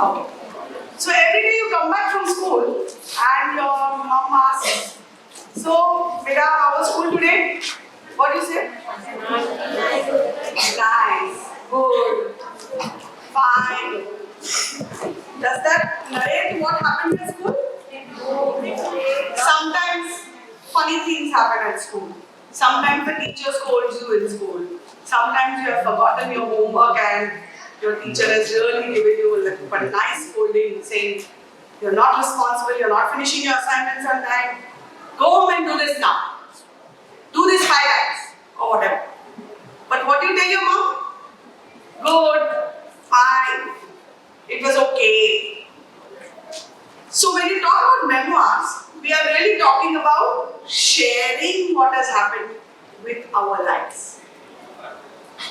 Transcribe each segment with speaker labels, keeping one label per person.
Speaker 1: Okay. So every day you come back from school and your mom asks, so beta, how was school today? What do you say? Nice, good, fine. Does that narrate what happened at school? Sometimes funny things happen at school. Sometimes the teacher scolds you in school. Sometimes you have forgotten your homework and your teacher has really given you a nice scolding saying, you're not responsible, you're not finishing your assignments on time. Go home and do this now. Do this 5 times or whatever. But what do you tell your mom? Good, fine, it was okay. So when you talk about memoirs, we are really talking about sharing what has happened with our lives.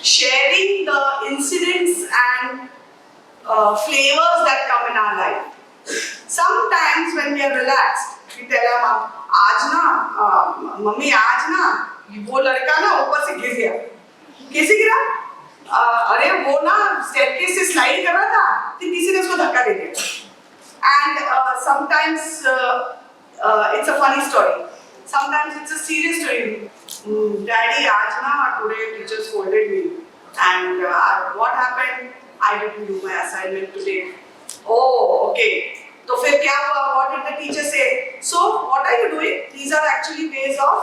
Speaker 1: Sharing the incidents and flavors that come in our life. Sometimes when we are relaxed, we tell our mom, आज ना mummy आज ना वो लड़का ना ऊपर से गिर गया. कैसे गिरा? अरे वो ना स्टेयरकेस से स्लाइड कर रहा था, तो किसी ने उसको धक्का दे दिया. And sometimes it's a funny story. Sometimes it's a serious story. Daddy, आज ना today teacher scolded me, and what happened? I didn't do my assignment today. Oh, okay. तो फिर क्या हुआ? What did the teacher say? So what are you doing? These are actually ways of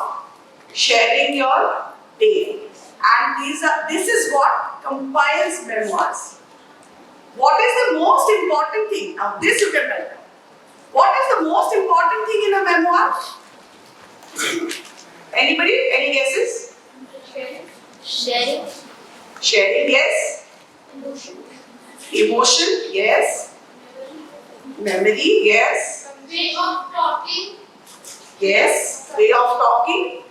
Speaker 1: sharing your day, and this is what compiles memoirs. What is the most important thing? Now this you can tell. What is the most important thing in a memoir? Anybody? Any guesses?
Speaker 2: Sharing.
Speaker 1: Sharing, yes.
Speaker 2: Emotion.
Speaker 1: Emotion, yes. Memory, yes.
Speaker 2: Way of talking.
Speaker 1: Yes. Way of talking.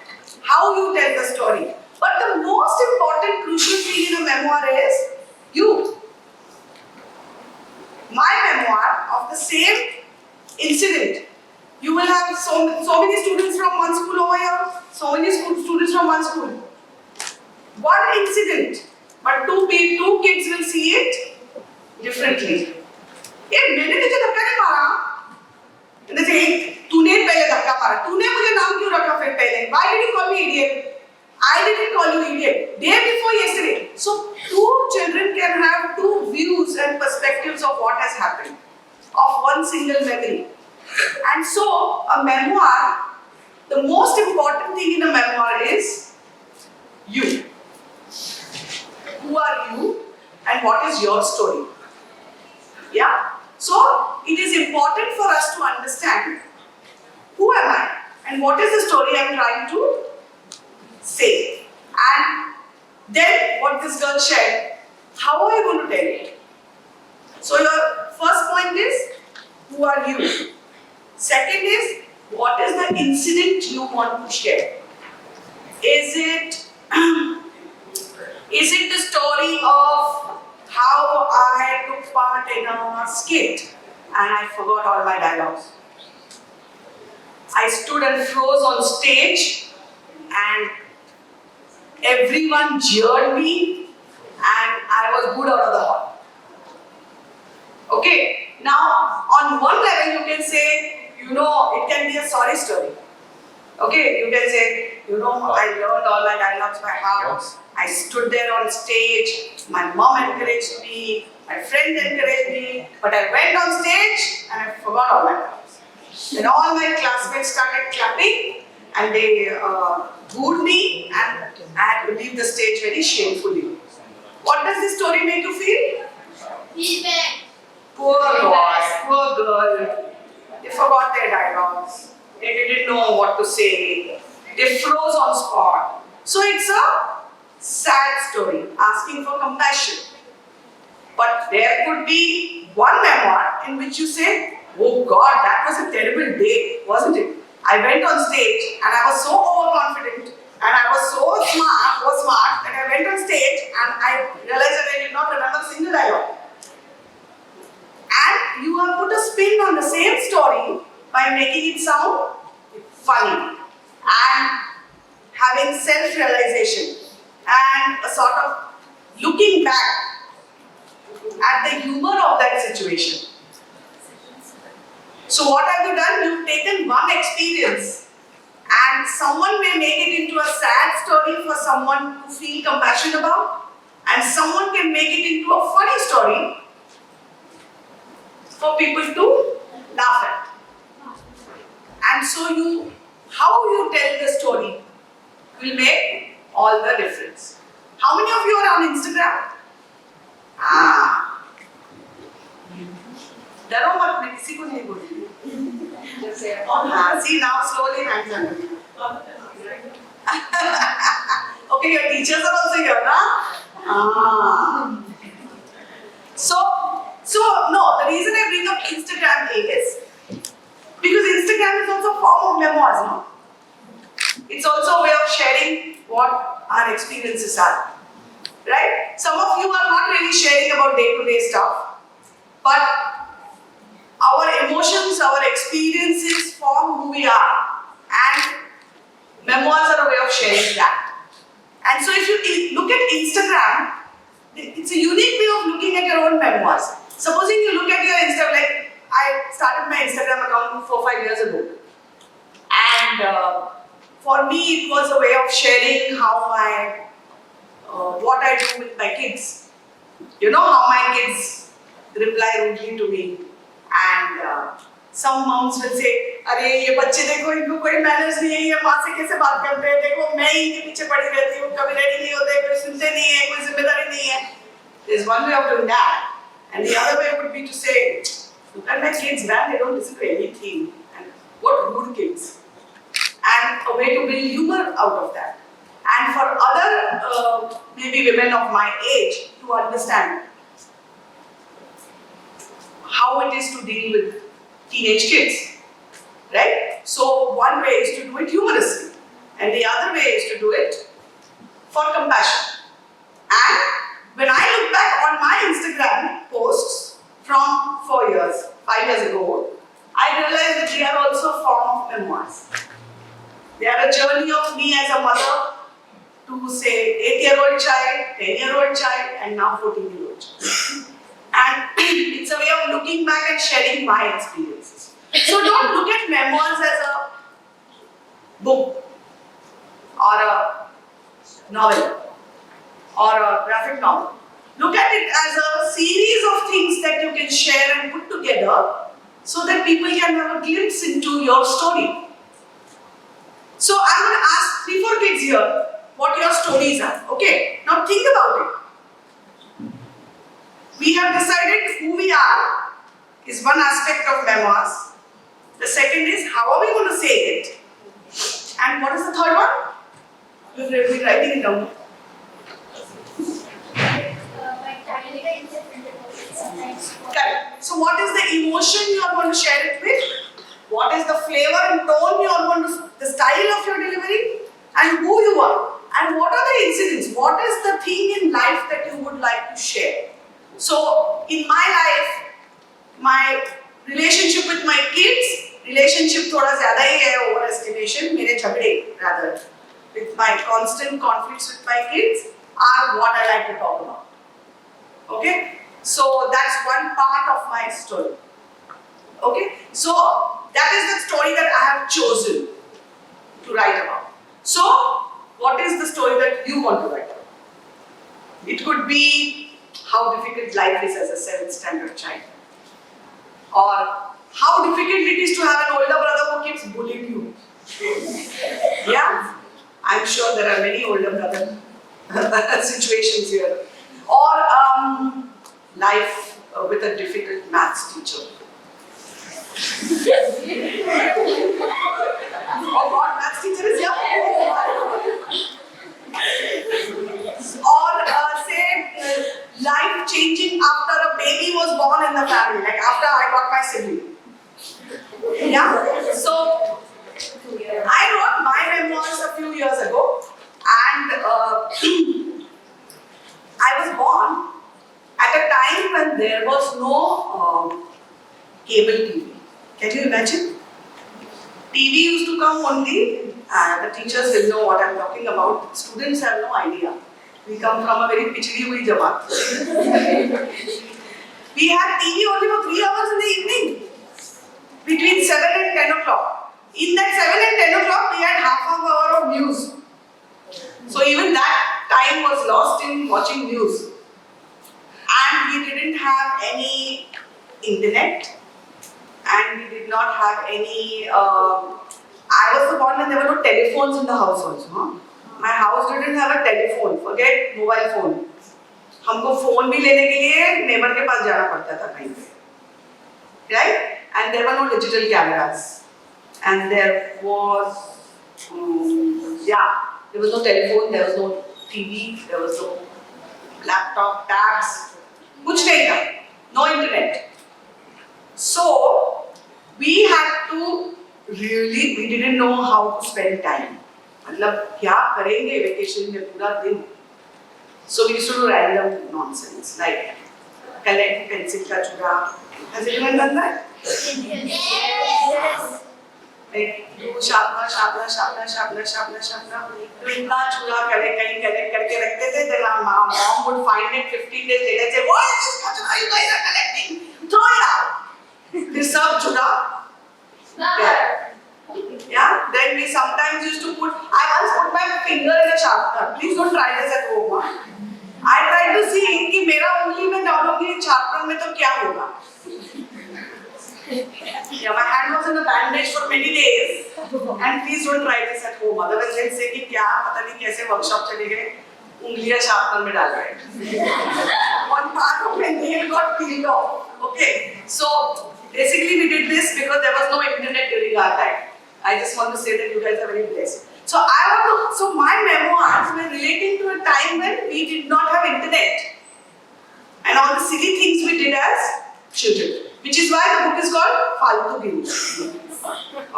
Speaker 1: How you tell the story. But the most important crucial thing in a memoir is you. My memoir of the same incident. You will have so many students from one school over here, so many students from one school. One incident, but two kids will see it differently. मैंने तुझे धक्का नहीं मारा. तूने पहले धक्का मारा. तूने मुझे नाम क्यों रखा फिर पहले? Why did you call me idiot? I didn't call you idiot. Day before yesterday. So two children can have two views and perspectives of what has happened, of one single memory. And so a memoir, the most important thing in a memoir is you. Who are you and what is your story? Yeah? So it is important for us to understand who am I and what is the story I am trying to say. And then what this girl shared, how are you going to tell it? So your first point is, who are you? Second is, what is the incident you want to share? Is it the story of how I took part in a skit and I forgot all my dialogues? I stood and froze on stage and everyone jeered me and I was booed out of the hall. Okay, now on one level you can say, it can be a sorry story. Okay, you can say, I learned all my dialogues by heart. I stood there on stage, my mom encouraged me, my friends encouraged me, but I went on stage and I forgot all my dialogues. Then all my classmates started clapping and they booed me and I had to leave the stage very shamefully. What does this story make you feel?
Speaker 2: He's bad.
Speaker 1: Poor boy, poor girl. They forgot their dialogues. They didn't know what to say. They froze on spot. So it's a sad story, asking for compassion. But there could be one memoir in which you say, oh God, that was a terrible day, wasn't it? I went on stage and I was so overconfident and I was so smart that I went on stage and I realized that I did not remember a single dialogue. And you have put a spin on the same story by making it sound funny and having self-realization and a sort of looking back at the humor of that situation. So what have you done? You've taken one experience and someone may make it into a sad story for someone to feel compassion about, and someone can make it into a funny story for people to laugh at. And so how you tell the story will make all the difference. How many of you are on Instagram? डरो मत, मैं किसी को नहीं बोलती। See now slowly hands are coming. Okay, your teachers are also here, na? So no, the reason I bring up Instagram is because Instagram is also a form of memoirs, no? It's also a way of sharing what our experiences are, right? Some of you are not really sharing about day-to-day stuff, but our emotions, our experiences form who we are, and memoirs are a way of sharing that. And so if you look at Instagram, it's a unique way of looking at your own memoirs. Supposing you look at your Instagram, like I started my Instagram account 4-5 years ago, and for me it was a way of sharing how what I do with my kids. You know how my kids reply rudely to me, and some moms will say, अरे ये बच्चे देखो, इनको कोई manners नहीं है, ये माँ से कैसे बात करते हैं, देखो मैं ही इनके पीछे पड़ी रहती हूँ, कभी रेडी नहीं होते, कोई सुनते नहीं है, कोई जिम्मेदारी नहीं है. There's one way of doing that, and the other way would be to say, look at my kids, man, they don't listen to anything, and what rude kids. And a way to build humor out of that. And for other maybe women of my age to understand how it is to deal with teenage kids, right? So one way is to do it humorously, and the other way is to do it for compassion. And when I look back on my Instagram posts from 5 years ago, I realized that they are also a form of memoirs. They are a journey of me as a mother to say 8-year-old child, 10-year-old child, and now 14-year-old child. And it's a way of looking back and sharing my experiences. So don't look at memoirs as a book or a novel or a graphic novel. Look at it as a series of things that you can share and put together so that people can have a glimpse into your story. So I'm going to ask 3-4 kids here what your stories are. Okay, now think about it. We have decided who we are is one aspect of memoirs. The second is how are we going to say it? And what is the third one? We've been writing it down. Correct. So what is the emotion you are going to share it with? What is the flavor and tone you are going to, the style of your delivery, and who you are, and what are the incidents? What is the thing in life that you would like to share? So in my life, my relationship with my kids, relationship थोड़ा ज़्यादा ही है overestimation, मेरे झगड़े rather with my constant conflicts with my kids are what I like to talk about. Okay, so that's one part of my story. Okay, so that is the story that I have chosen to write about. So, what is the story that you want to write about? It could be how difficult life is as a 7th standard child, or how difficult it is to have an older brother who keeps bullying you. Yeah, I'm sure there are many older brother situations here. Or life with a difficult maths teacher. Oh God, maths teacher is here. Or say life changing after a baby was born in the family, like after I got my sibling. Yeah, so I wrote my memoirs a few years ago, and I was born at a time when there was no cable TV. Can you imagine? TV used to come only, the teachers will know what I'm talking about, students have no idea. We come from a very pichdi hui jamaat. We had TV only for 3 hours in the evening, between 7 and 10 o'clock. In that 7 and 10 o'clock, we had half an hour of news. So even that time was lost in watching news. And we didn't have any internet, and we did not have any. I was the one when there were no telephones in the house also. Huh? My house didn't have a telephone. Forget mobile phone. हमको phone भी लेने के लिए neighbour के पास जाना पड़ता था कहीं पे, right? And there were no digital cameras, and there was, there was no telephone, there was no TV, there was no laptop, tabs, कुछ नहीं था, no internet. So we had to really, we didn't know how to spend time. मतलब क्या करेंगे vacation में पूरा दिन. So we used to do random nonsense like collect pencil का चूड़ा. Has anyone done that?
Speaker 2: Yes.
Speaker 1: Like do sharpener. तो इतना चूड़ा collect करके रखते थे. Then our mom would find it 15 days later and say, "What is this चूड़ा you guys are collecting? Throw it out." This सब चूड़ा. Yeah. Then we sometimes used to put. I once put my finger in a sharpener. Please don't try this at home. I tried to see कि मेरा उंगली में डालूंगी sharpener में तो क्या होगा. Yeah, my hand was in a bandage for many days. And please don't try this at home. Otherwise they'll say कि क्या पता नहीं कैसे workshop चले गए उंगलियां sharpener में डाल रहे. One part of my nail got peeled off. Okay, so basically we did this because there was no internet during our time. I just want to say that you guys are very blessed. So my memoirs were relating to a time when we did not have internet and all the silly things we did as children, which is why the book is called Faltu Giri.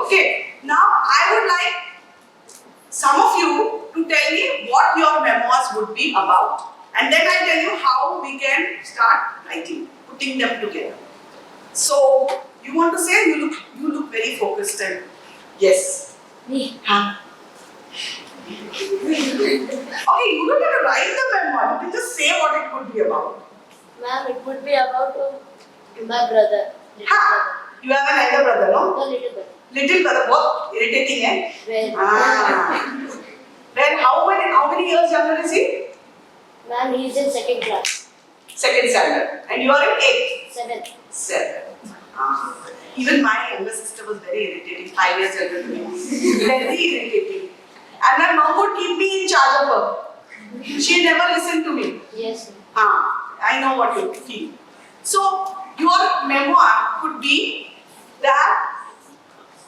Speaker 1: Okay, now I would like some of you to tell me what your memoirs would be about, and then I'll tell you how we can start writing, putting them together. So you want to say? You look very focused and yes.
Speaker 2: Me.
Speaker 1: Huh? Okay, you don't have to write the memoir. You can just say what it could be about.
Speaker 2: Ma'am, it would be about my brother.
Speaker 1: Ha! You have an elder brother, no?
Speaker 2: The little brother.
Speaker 1: Little brother, what? Irritating, eh?
Speaker 2: Very.
Speaker 1: Then how many years younger is he?
Speaker 2: Ma'am, he's in second class.
Speaker 1: Second standard. And you are in 8th?
Speaker 2: Seventh.
Speaker 1: 7. Even my younger sister was very irritating, 5 years younger than me. Very irritating. And my mom would keep me in charge of her. She never listened to me.
Speaker 2: Yes.
Speaker 1: I know what you feel. So, your memoir could be that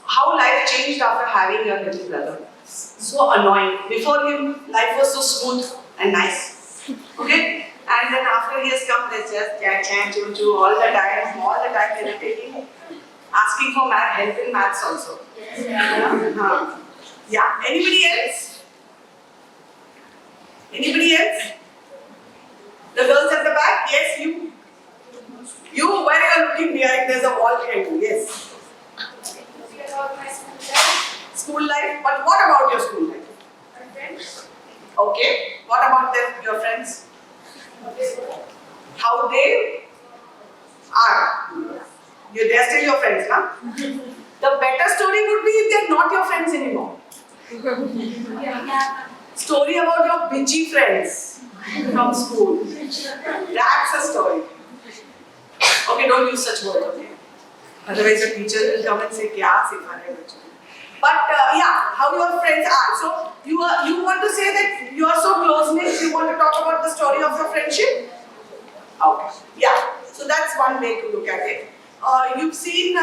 Speaker 1: how life changed after having your little brother. So annoying. Before him, life was so smooth and nice. Okay? And then after he has come, there's just all the time irritating. Asking for help in maths also.
Speaker 2: Yes.
Speaker 1: Yeah. Anybody else? Anybody else? The girls at the back? Yes, you. You, where are you looking behind? There's a wall behind you. Yes.
Speaker 2: About my school life.
Speaker 1: School life. But what about your school life?
Speaker 2: My friends.
Speaker 1: Okay. What about them, your friends? How they are. They're still your friends, huh? The better story would be if they're not your friends anymore. Story about your bitchy friends from school. That's a story. Okay, don't use such words, okay? Otherwise your teacher will come and say, "Kya sikha rahe bachcho?" But how your friends are. So you want to say that you are so close-knit, you want to talk about the story of your friendship? Okay. Yeah. So that's one way to look at it. You've seen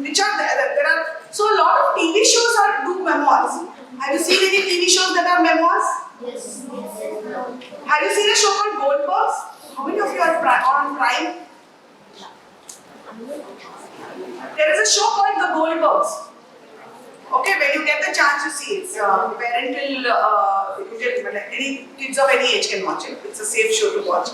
Speaker 1: which are there are so a lot of TV shows do memoirs. Have you seen any TV shows that are memoirs?
Speaker 2: Yes.
Speaker 1: Have you seen a show called Goldbergs? How many of you are on Prime? There is a show called The Goldbergs. Okay, when you get the chance to see it, it's parental. Any kids of any age can watch it. It's a safe show to watch.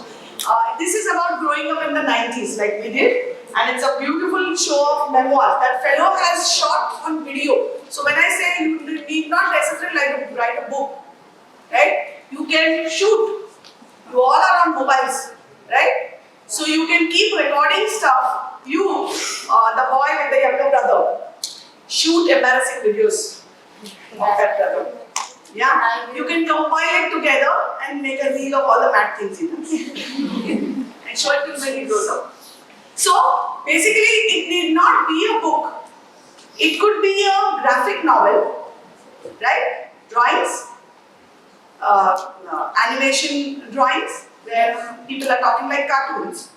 Speaker 1: This is about growing up in the 90s, like we did, and it's a beautiful show of memoirs. That fellow has shot on video. So when I say you need not necessarily write a book, right? You can shoot. You all are on mobiles, right? So you can keep recording stuff. You, the boy with the younger brother, shoot embarrassing videos of that brother. Yeah? You can compile it together and make a reel of all the bad things he does. And show it to him when he grows up. So, basically, it need not be a book. It could be a graphic novel, right? Drawings, animation drawings, where people are talking like cartoons.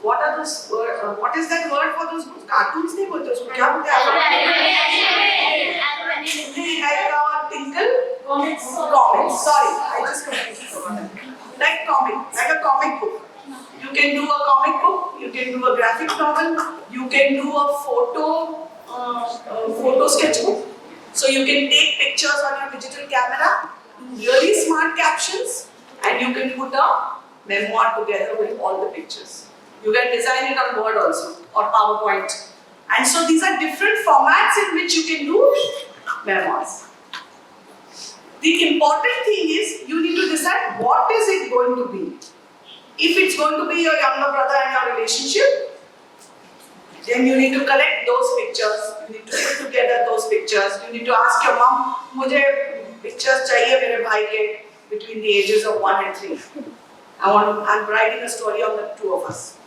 Speaker 1: What are those? What is that word for those books? Cartoons नहीं बोलते उसको क्या बोलते हैं? Like tinkle comics. Sorry, I just completely forgot. Like a comic book. You can do a comic book. You can do a graphic novel. You can do a photo sketchbook. So you can take pictures on your digital camera, do really smart captions, and you can put a memoir together with all the pictures. You can design it on Word also or PowerPoint. And so these are different formats in which you can do memoirs. The important thing is you need to decide what is it going to be. If it's going to be your younger brother and your relationship, then you need to collect those pictures. You need to put together those pictures. You need to ask your mom, मुझे pictures चाहिए मेरे भाई के between the ages of 1 and 3. I'm writing a story on the two of us.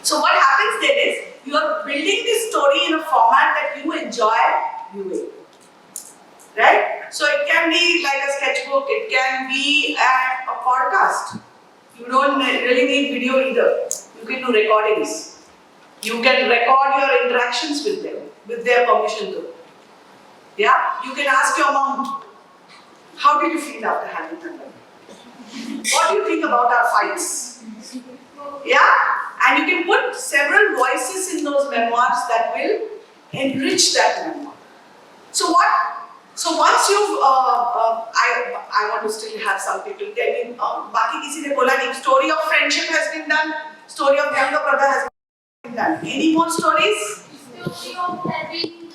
Speaker 1: So what happens then is you are building this story in a format that you enjoy viewing. Right? So it can be like a sketchbook, it can be a podcast. You don't really need video either. You can do recordings. You can record your interactions with them, with their permission though. Yeah? You can ask your mom, how did you feel after having her? What do you think about our fights? Yeah? And you can put several voices in those memoirs that will enrich that memoir. So what? So once you've, I want to still have some people tell me, बाकी किसी ने बोला नहीं, story of friendship has been done, story of younger brother has been done. Any more stories?
Speaker 2: Story of having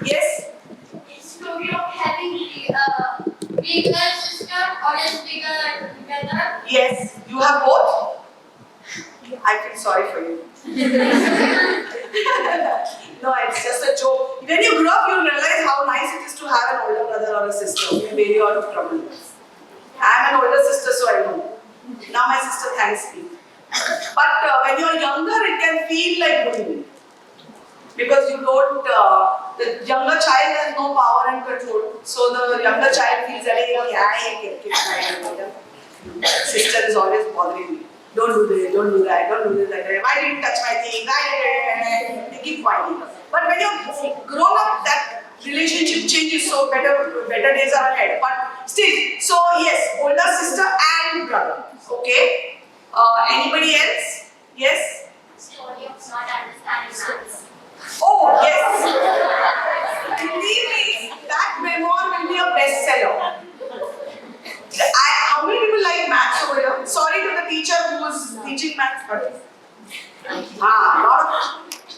Speaker 1: Yes?
Speaker 2: story of having bigger sister or a bigger brother.
Speaker 1: Yes. You have both? I feel sorry for you. No, it's just a joke. When you grow up, you'll realize how nice it is to have an older brother or a sister. You'll bail you out of trouble. I'm an older sister, so I know. Now my sister thanks me. But when you're younger, it can feel like bullying. Because you don't, the younger child has no power and control. So the younger child feels that sister is always bothering me. Don't do this, don't do that, don't do this, like that. Why did you touch my thing? They keep whining. But when you're grown up, that relationship changes, so better days are ahead. But still, so yes, older sister and brother. Okay. Anybody else? Yes?
Speaker 2: Story of not understanding maths.
Speaker 1: Oh, yes. Believe me, that memoir will be a bestseller. How many people like maths over here? Sorry to the teacher who was teaching maths, but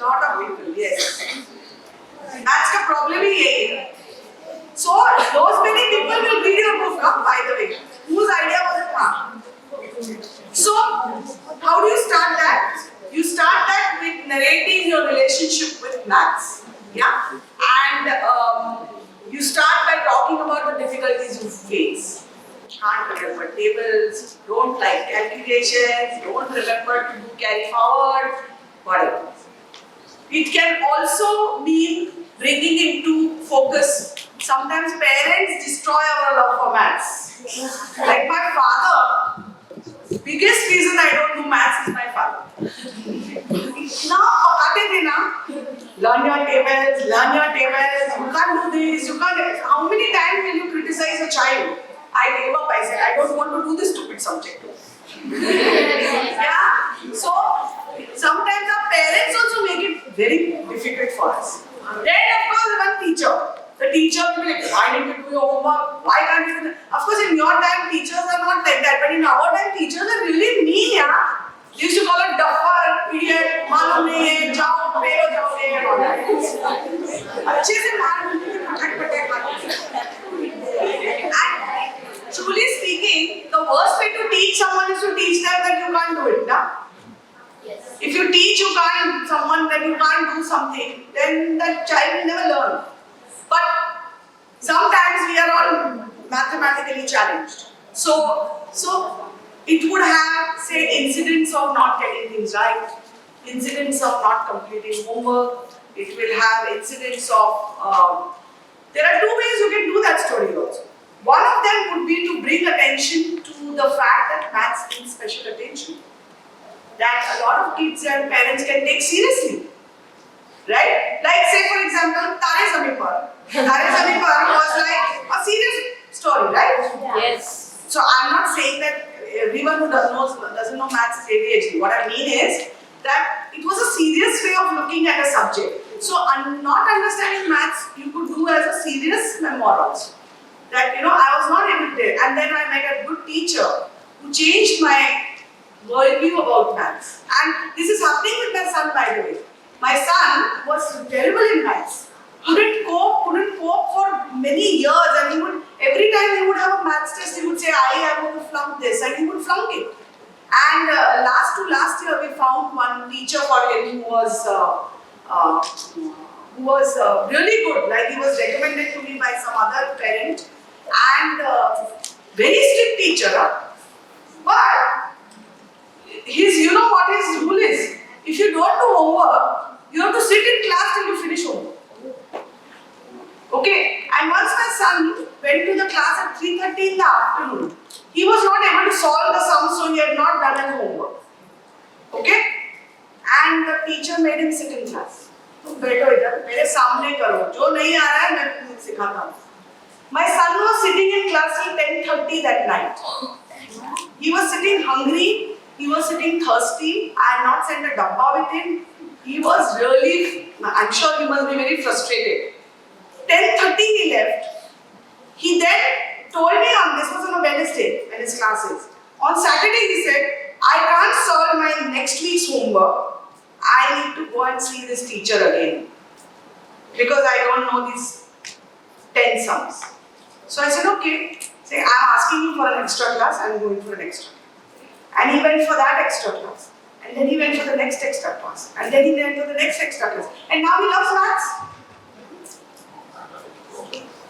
Speaker 1: lot of people, yes. Maths का problem ही यही है. So those many people will read your book, by the way. Whose idea was it? So how do you start that? You start that with narrating your relationship with maths, yeah, and you start by talking about the difficulties you face. Can't remember tables, don't like calculations, don't remember to do carry forward, whatever. It can also mean bringing into focus. Sometimes parents destroy our love for maths. Like my father, biggest reason I don't do maths is my father. Now, learn your tables, you can't do this, you can't. How many times will you criticize a child? I gave up, I said, I don't want to do this stupid subject. Yeah? So, sometimes our parents also make it very difficult for us. Then, of course, one teacher. The teacher will be like, why didn't you do your homework? Why can't you do that? Of course, in your time, teachers are not like that. But in our time, teachers are really mean, yeah? They used to call it duffer, idiot, malum nahi hai, jao, fail ho jaoge, and all that. अच्छे से मार पटक. And truly speaking, the worst way to teach someone is to teach them that you can't do it, na?
Speaker 2: Yes.
Speaker 1: If you teach someone that you can't do something, then that child will never learn. But sometimes we are all mathematically challenged. So it would have, say, incidents of not getting things right, incidents of not completing homework. It will have incidents of, there are two ways you can do that story also. One of them would be to bring attention to the fact that maths needs special attention. That a lot of kids and parents can take seriously. Right? Like say for example, Tare Zameen Par. Tare Zameen Par was like a serious story, right?
Speaker 2: Yes.
Speaker 1: So I'm not saying that everyone who doesn't know maths is ADHD. What I mean is that it was a serious way of looking at a subject. So not understanding maths, you could do as a serious memoir also. That I was not able to, and then I met a good teacher who changed my worldview about maths. And this is happening with my son, by the way. My son was terrible in maths. Couldn't cope for many years, and every time he would have a maths test, he would say, I am going to flunk this, and he would flunk it. And last year we found one teacher for him who was really good. Like he was recommended to me by some other parent, and very strict teacher. But what his rule is? If you don't do homework, you have to sit in class till you finish homework. Okay? And once my son went to the class at 3:30 in the afternoon, he was not able to solve the sum, so he had not done his homework. Okay? And the teacher made him sit in class. तुम बैठो इधर, मेरे सामने करो. जो नहीं आ रहा है मैं तुम्हें सिखाता हूँ. My son was sitting in class till 10:30 that night. He was sitting hungry. He was sitting thirsty. I had not sent a dabba with him. He was really, I'm sure he must be very frustrated. 10:30 he left. He then told me, this was on a Wednesday in his classes. On Saturday he said, I can't solve my next week's homework. I need to go and see this teacher again. Because I don't know these 10 sums. So I said, okay. Say, I'm asking you for an extra class, I'm going for an extra. And he went for that extra class. And then he went for the next extra class. And then he went for the next extra class. And now he loves maths.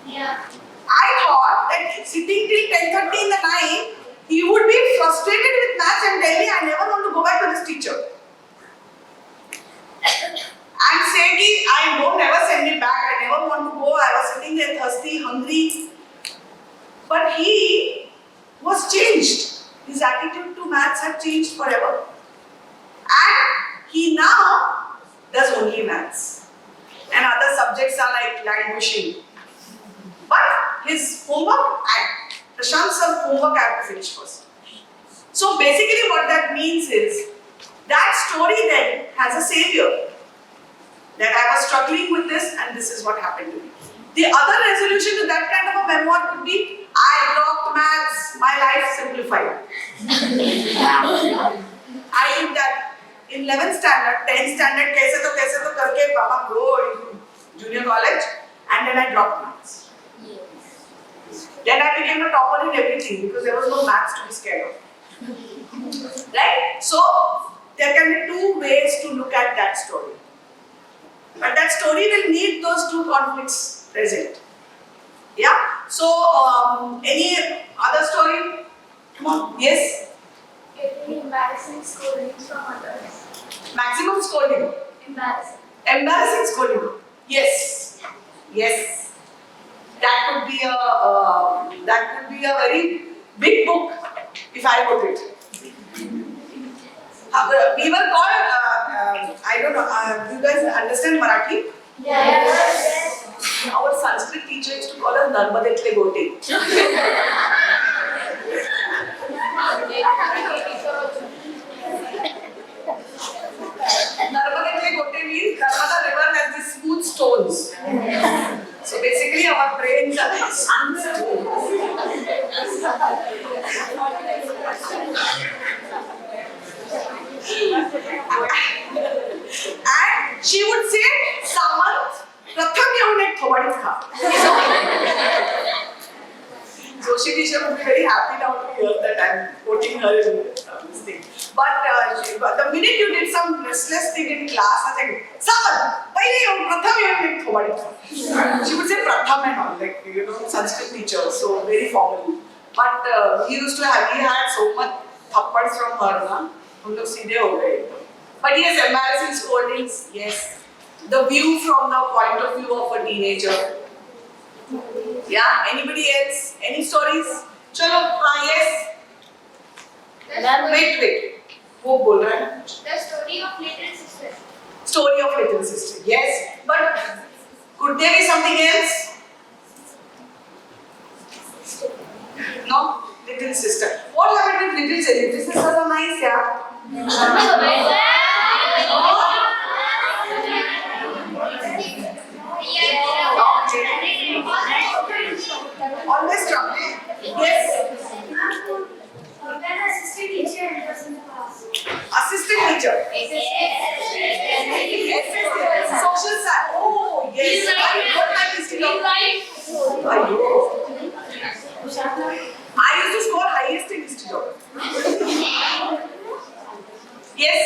Speaker 2: Yeah.
Speaker 1: I thought that sitting till 10:30 in the night, he would be frustrated with maths and tell me, I never want to go back to this teacher. And say, I don't never send him back, I never want to go, I was sitting there thirsty, hungry. But he was changed. His attitude to maths had changed forever. And he now does only maths. And other subjects are like languishing. But his homework, Prashant sir's homework I have to finish first. So basically what that means is, that story then has a savior. That I was struggling with this and this is what happened to me. The other resolution to that kind of a memoir could be, I dropped maths, my life simplified. I did that in 11th standard, 10th standard, kaise to karke Baba go into junior college, and then I dropped maths.
Speaker 2: Yes.
Speaker 1: Then I became a topper in everything because there was no maths to be scared of. Right? So, there can be two ways to look at that story. But that story will need those two conflicts present. Yeah? So, any other story? Come on. Yes?
Speaker 2: Getting embarrassing scoldings from others.
Speaker 1: Maximum scolding.
Speaker 2: Embarrassing.
Speaker 1: Embarrassing scolding. Yes. Yes. That could be a very big book if I wrote it. We were called, I don't know, do you guys understand Marathi?
Speaker 2: Yes.
Speaker 1: Our Sanskrit teacher used to call us Narmadetle Gote. Narmadetle Gote means Narmada river has these smooth stones. So basically our brains are like smooth stones. And she would say, Samant, pratham yeun ek thobadi kha. So So Shirisha would be very happy now to hear that I'm quoting her in this thing. But the minute you did some restless thing in class, I was like, Samant, she would say Pratham and all, like, Sanskrit teacher, so very formal. But we had so much thappads from her, na? हम लोग सीधे हो गए. But yes, embarrassing scoldings, yes. The view from the point of view of a teenager. Yeah, anybody else? Any stories? Chalo, yes. Wait. वो बोल रहा है.
Speaker 3: The story of little sister.
Speaker 1: Story of little sister. Yes, but could there be something else? No, little sister. What happened with little sister? Little sisters are nice, yeah. Always trouble. Yes.
Speaker 3: When assistant teacher enters in the class.
Speaker 1: Assistant teacher. Social science. Oh, yes. What type is it? I used to score highest in institute. Yes.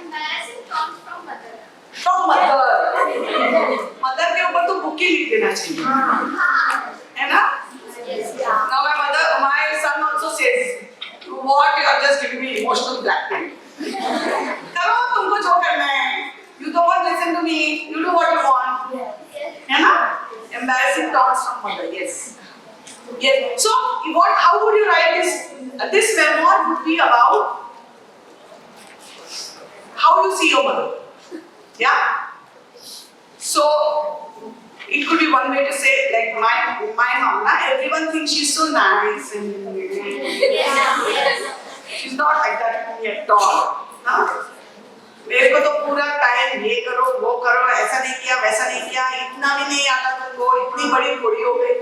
Speaker 3: Embarrassing comes from mother.
Speaker 1: From mother. Mother के ऊपर तो book ही लिख देना चाहिए. है ना? Now my son also says, what you are just giving me emotional blackmail. करो तुमको जो करना है. You don't want to listen to me. You do what you want. है ना? Embarrassing thoughts from mother. Yes. Yes. So how would you write this? This memoir would be about how you see your mother. Yeah. So it could be one way to say, like my mom, everyone thinks she's so nice and she's not like that to me at all. मेरे को तो पूरा time ये करो वो करो ऐसा नहीं किया वैसा नहीं किया इतना भी नहीं आता तुमको इतनी बड़ी थोड़ी हो गई.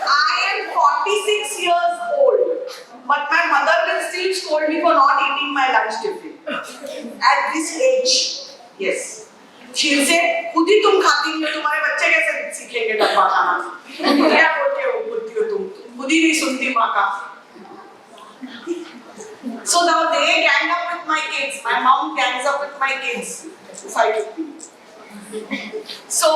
Speaker 1: I am 46 years old, but my mother will still scold me for not eating my lunch tiffin at this age. Yes. She'll say, खुद ही तुम खाती हो तुम्हारे बच्चे कैसे सीखेंगे डब्बा खाना? क्या बोलते हो तुम खुद ही नहीं सुनती माँ का. So now they gang up with my kids. My mom gangs up with my kids to fight with me. So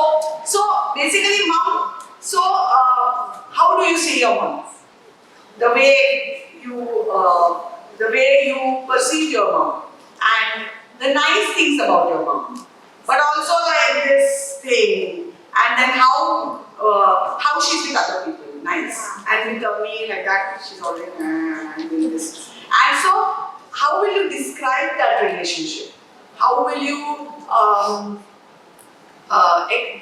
Speaker 1: basically, mom. So how do you see your mom? The way you perceive your mom and the nice things about your mom, but also like this thing, and then how she's with other people, nice, and with me like that, she's always doing this. And so, how will you describe that relationship? How will you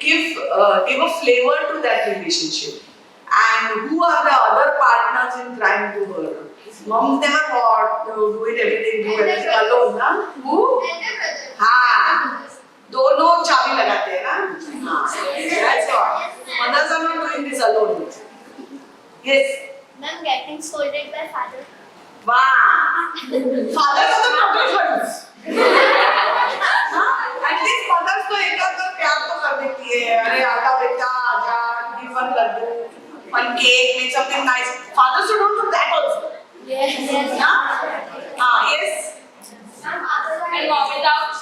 Speaker 1: give a flavor to that relationship? And who are the other partners in crime to her? Mom never thought to do everything alone, na? Who?
Speaker 3: Elder brother.
Speaker 1: हाँ, दोनों चाबी लगाते हैं ना? हाँ, that's all. Mothers are not doing this alone. Yes.
Speaker 3: Ma'am, getting scolded by father.
Speaker 1: Wow! Fathers are the total fools. At least mothers तो एक आध प्यार तो कर देती है. अरे आजा बेटा आजा, give one laddu, one cake, make something nice. Fathers don't do that also.
Speaker 3: Yes.
Speaker 1: Huh? Yes.
Speaker 3: Ma'am, father
Speaker 2: When mom is out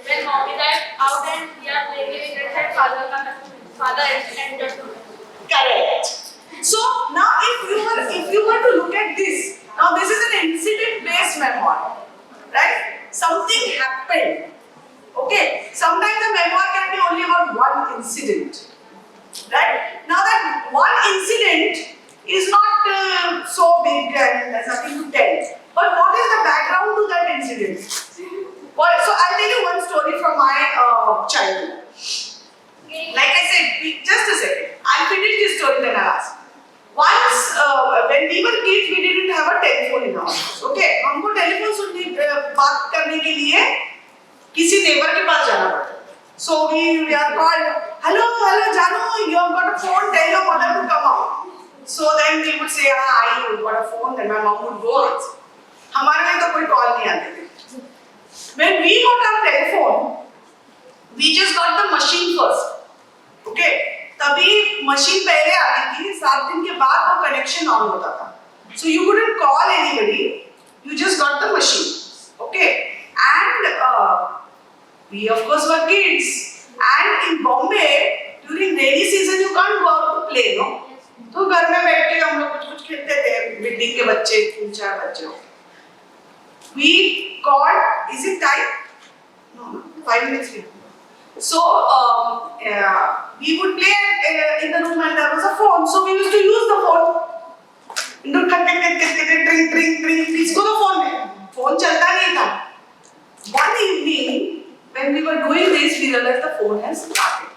Speaker 2: and we are playing with that father enters.
Speaker 1: Correct. So now if you were to look at this, now this is an incident-based memoir, right? Something happened. Okay. Sometimes the memoir can be only about one incident, right? Now that one incident is not so big and there's nothing to tell. But what is the background to that incident? Well, so I'll tell you one story from my childhood. Like I said, just a second. I'll finish this story then I'll ask. Once, when we were kids, we didn't have a telephone in our house. Okay, हमको telephone सुनने बात करने के लिए किसी neighbour के पास जाना पड़ता. So we are called, hello Janu, you have got a phone. Tell your mother to come out. So then we would say, you got a phone. Then my mom would go answer. हमारे में तो कोई call नहीं आते थे. When we got our telephone, we just got the machine first. Okay. तभी machine पहले आती थी, 7 दिन के बाद वो कनेक्शन ऑन होता था. So you couldn't call anybody, you just got the machine. Okay? And we of course were kids. And in Bombay, during rainy season you can't go out to play, no? तो घर में बैठ के हम लोग कुछ खेलते थे, बिल्डिंग के बच्चे 3-4 बच्चे. We called, is it time? No, 5 minutes later. So we would play in the room and there was a phone. So we used to use the phone. किसको तो phone है? Phone चलता नहीं था. One evening, when we were doing this, we realized the phone has started.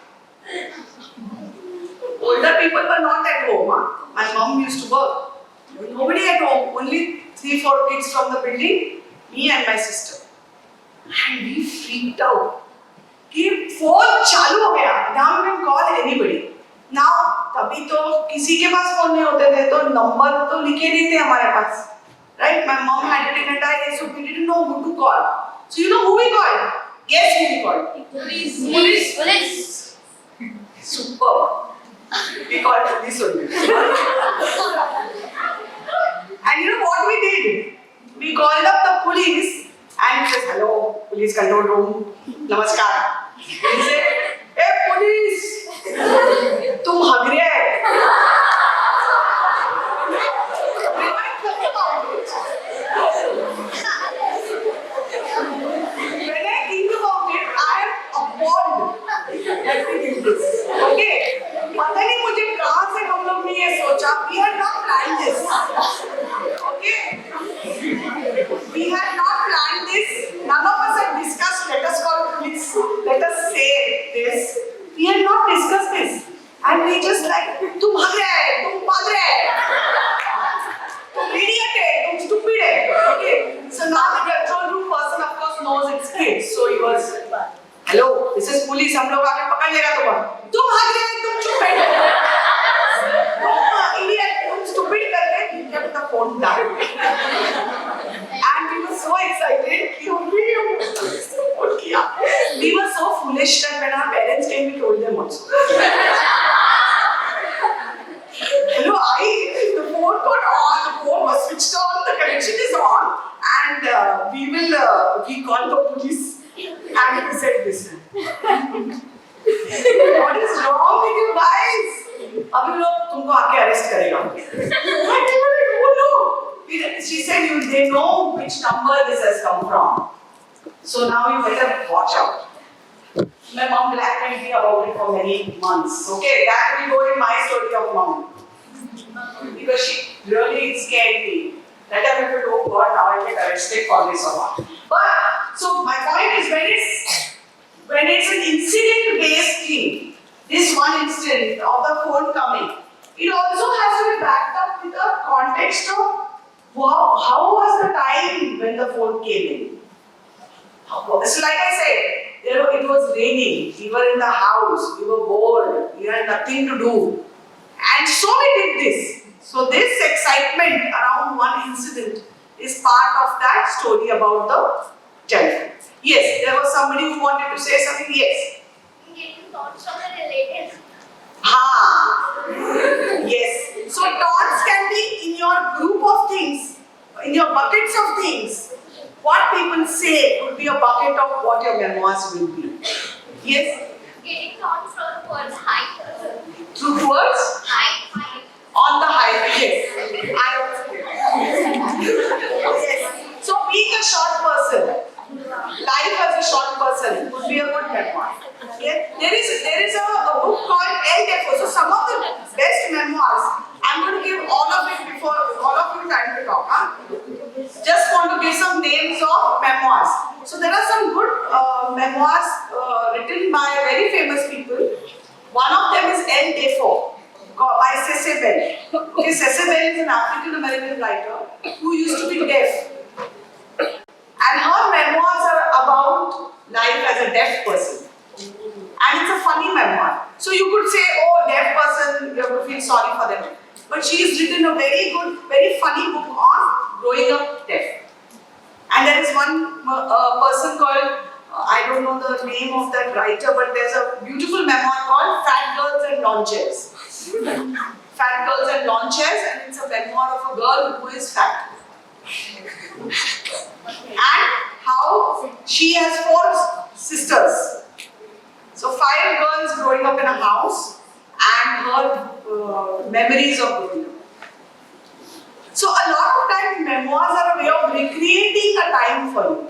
Speaker 1: Older people were not at home. My mom used to work. Nobody at home. Only 3-4 kids from the building. Me and my sister. And we freaked out. कि phone चालू हो गया. Now you can call anybody. Now तभी तो किसी के पास phone नहीं होते थे, तो नंबर तो लिखे नहीं थे हमारे पास. Right? My mom had it in a diary, so we didn't know who to call. So you know who we called? Guess who we called? Police. Superb. We called police only. And you know what we did? We called up the police and he says, "Hello, police control room. Namaskar." He said, "Hey police, तुम हग रहे हैं." When I think about it, I am appalled. Let me think this. Okay? पता नहीं मुझे कहाँ से हम लोग ने ये सोचा. We had not planned this. Okay? We had not planned this. None of us had discussed. Let us call police. Let us say this. We had not discussed this. And we just like, तुम हग रहे हैं, तुम पढ़ रहे हैं, तुम idiot है, तुम stupid है. Okay. So now the control room person of course knows it's kids. So he was, "Hello, this is police. हम लोग आके पकड़ लेगा तुम्हें. तुम हग रहे हैं, तुम चुप बैठो. तुम idiot, तुम stupid करके he kept the phone down." And we were so excited. We were so foolish that when our parents came, we told them also. Hello, the phone got on, the phone was switched on, the connection is on, and we called the police and we said this. What is wrong with you guys? अभी लोग तुमको आके arrest करेगा. Oh no. She said they know which number this has come from. So now you better watch out. My mom blackmailed me about it for many months. Okay, that will go in my story of mom. Because she really scared me. That I went, "Oh God, now I get arrested for this or what." But, so my point is when it's an incident-based thing, this one incident of the phone coming, it also has to be backed up with the context of how was the time when the phone came in. So like I said, it was raining, we were in the house, we were bored, we had nothing to do. And so we did this. So this excitement around one incident is part of that story about the telephone. Yes, there was somebody who wanted to say something. Yes.
Speaker 3: Getting thoughts from the relatives.
Speaker 1: Yes. So thoughts can be in your group of things, in your buckets of things. What people say could be a bucket of what your memoirs will be. Yes?
Speaker 3: Getting thoughts from words height.
Speaker 1: Through words?
Speaker 3: Height.
Speaker 1: On the highway. Yes. I also yes. So being a short person, life as a short person would be a good memoir. Yes. There is a book called El Defo. So some of the best memoirs, I'm going to give all of it before all of you time to talk. Just want to give some names of memoirs. So there are some good memoirs written by very famous people. One of them is El Defo by Cece Bell. Okay, Cece Bell is an African American writer who used to be deaf. And her memoirs are about life as a deaf person. And it's a funny memoir. So you could say, oh, deaf person, you have to feel sorry for them. But she has written a very good, very funny book on growing up deaf. And there is one person called I don't know the name of that writer, but there's a beautiful memoir called Fat Girls and Lawn Chairs. Fat Girls and Lawn Chairs, and it's a memoir of a girl who is fat. And how she has 4 sisters. So 5 girls growing up in a house and her memories of growing up. So a lot of times memoirs are a way of recreating a time for you.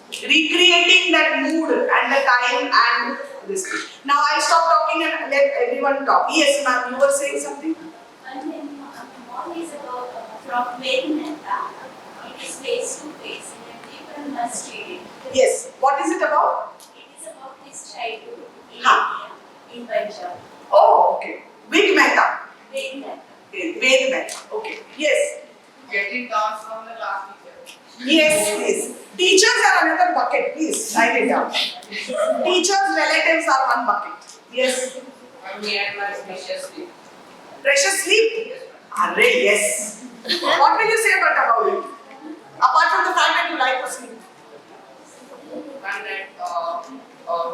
Speaker 1: Recreating that mood and the time and this. Now I'll stop talking and let everyone talk. Yes, ma'am, you were saying something?
Speaker 3: One memoir is about from very Mehta. It is face to face and everyone must read it.
Speaker 1: Yes. What is it about?
Speaker 3: It is about his childhood in
Speaker 1: Huh.
Speaker 3: India, in Punjab.
Speaker 1: Oh, okay. Big Mehta.
Speaker 3: Very Mehta.
Speaker 1: Ved Mehta. Okay. Yes.
Speaker 4: Getting down from the class teacher.
Speaker 1: Yes, please. Teachers are another bucket. Please write it down. Teachers' relatives are one bucket. Yes.
Speaker 4: Me and my precious sleep.
Speaker 1: Precious sleep. Arre, yes. What will you say about it? Apart from the fact that you like to sleep.
Speaker 4: And that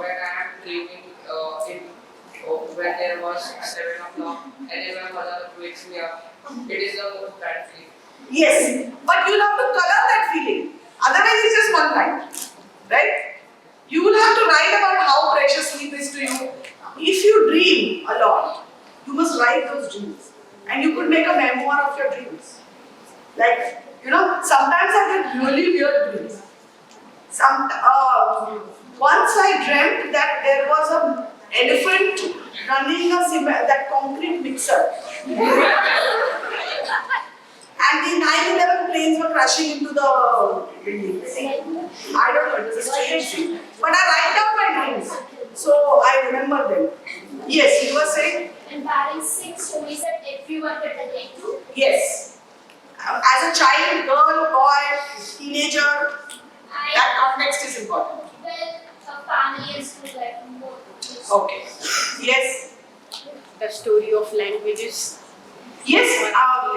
Speaker 4: when I am dreaming when there was 7 o'clock and then my mother wakes me up, it is the most bad feeling.
Speaker 1: Yes, but you'll have to color that feeling. Otherwise, it's just one line, right? You will have to write about how precious sleep is to you. If you dream a lot, you must write those dreams, and you could make a memoir of your dreams. Like, sometimes I get really weird dreams. Once I dreamt that there was an elephant running that concrete mixer. And the 9/11 planes were crashing into the buildings. I don't know, it was a strange thing. But I write down my dreams, so I remember them. Yes, you were saying?
Speaker 3: And parents sing stories that everyone can relate to.
Speaker 1: Yes. As a child, girl, boy, teenager, that context is important.
Speaker 3: Well, a family and school life more.
Speaker 1: Okay. Yes.
Speaker 5: The story of languages.
Speaker 1: Yes,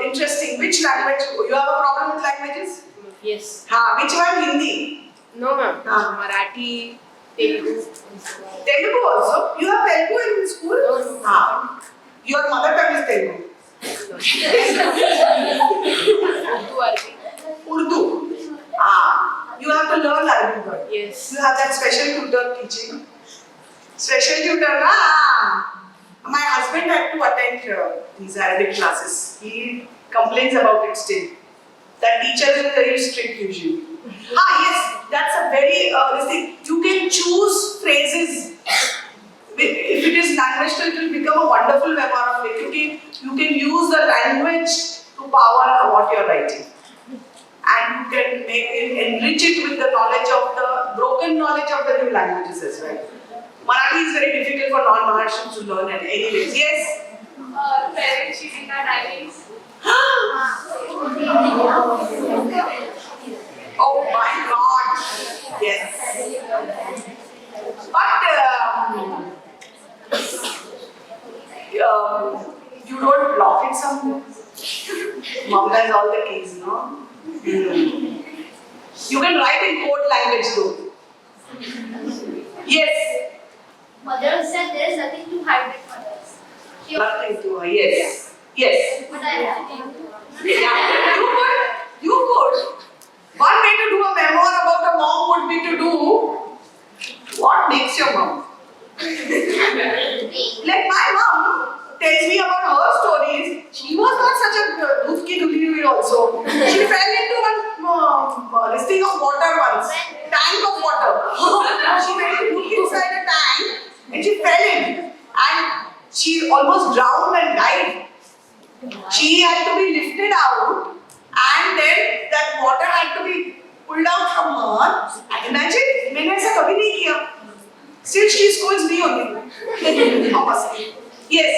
Speaker 1: interesting. Which language? You have a problem with languages?
Speaker 5: Yes.
Speaker 1: Which one? Hindi?
Speaker 5: No, ma'am. Marathi, Telugu.
Speaker 1: Telugu also? You have Telugu in school?
Speaker 5: No.
Speaker 1: Your mother tongue is Telugu.
Speaker 5: Urdu, Arabic.
Speaker 1: Urdu. You have to learn Arabic word.
Speaker 5: Yes.
Speaker 1: You have that special tutor teaching. Special tutor, my husband had to attend these Arabic classes. He complains about it still. That teacher is very strict usually. Yes, that's a very, this thing. You can choose phrases. If it is language, it will become a wonderful memoir of it. You can use the language to power what you are writing. And you can enrich it with the knowledge of the broken knowledge of the new languages as well. Marathi is very difficult for non-Maharashtrians to learn. And anyways, yes.
Speaker 2: Parents cheating our diaries.
Speaker 1: Oh my God! Yes. But you don't block it somewhere. Mom has all the keys, no? You can write in code language too. Yes.
Speaker 3: Mother said there is nothing to hide with mothers.
Speaker 1: Nothing to her. Yes. Yes.
Speaker 3: But I have to.
Speaker 1: Yeah. You could. One way to do a memoir about a mom would be to do what makes your mom. Like my mom tells me about her stories. She was not such a dufki duli also. She fell into this thing of water once. Tank of water. She went to look inside a tank and she fell in. And she almost drowned and died. She had to be lifted out and then that water had to be pulled out from her. Imagine, मैंने ऐसा कभी नहीं किया. Still she scolds me only. Yes.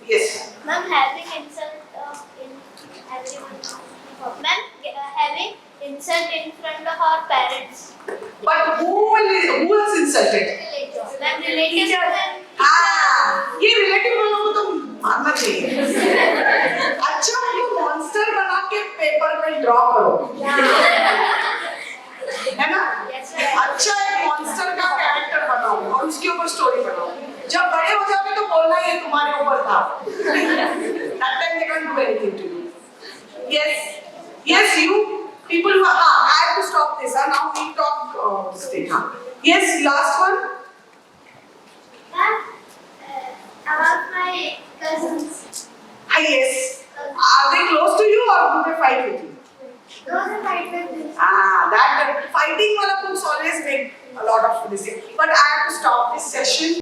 Speaker 1: Yes.
Speaker 3: Ma'am, having insult in everyone. Ma'am, having insult in front of our parents.
Speaker 1: But who has insulted?
Speaker 3: Relatives. Ma'am, relatives.
Speaker 1: ये relative लोगों को तो मानना चाहिए. अच्छा उनको मॉन्स्टर बना के पेपर में ड्रॉ करो. है ना? अच्छा एक That time they can't do anything to you. Yes. Yes, you. People who are, I have to stop this. Now we talk this thing. Yes, last one.
Speaker 3: Ma'am, about my cousins.
Speaker 1: Yes. Are they close to you or do they fight with you?
Speaker 3: Those are my cousins.
Speaker 1: That fighting wala books always make a lot of this thing. But I have to stop this session.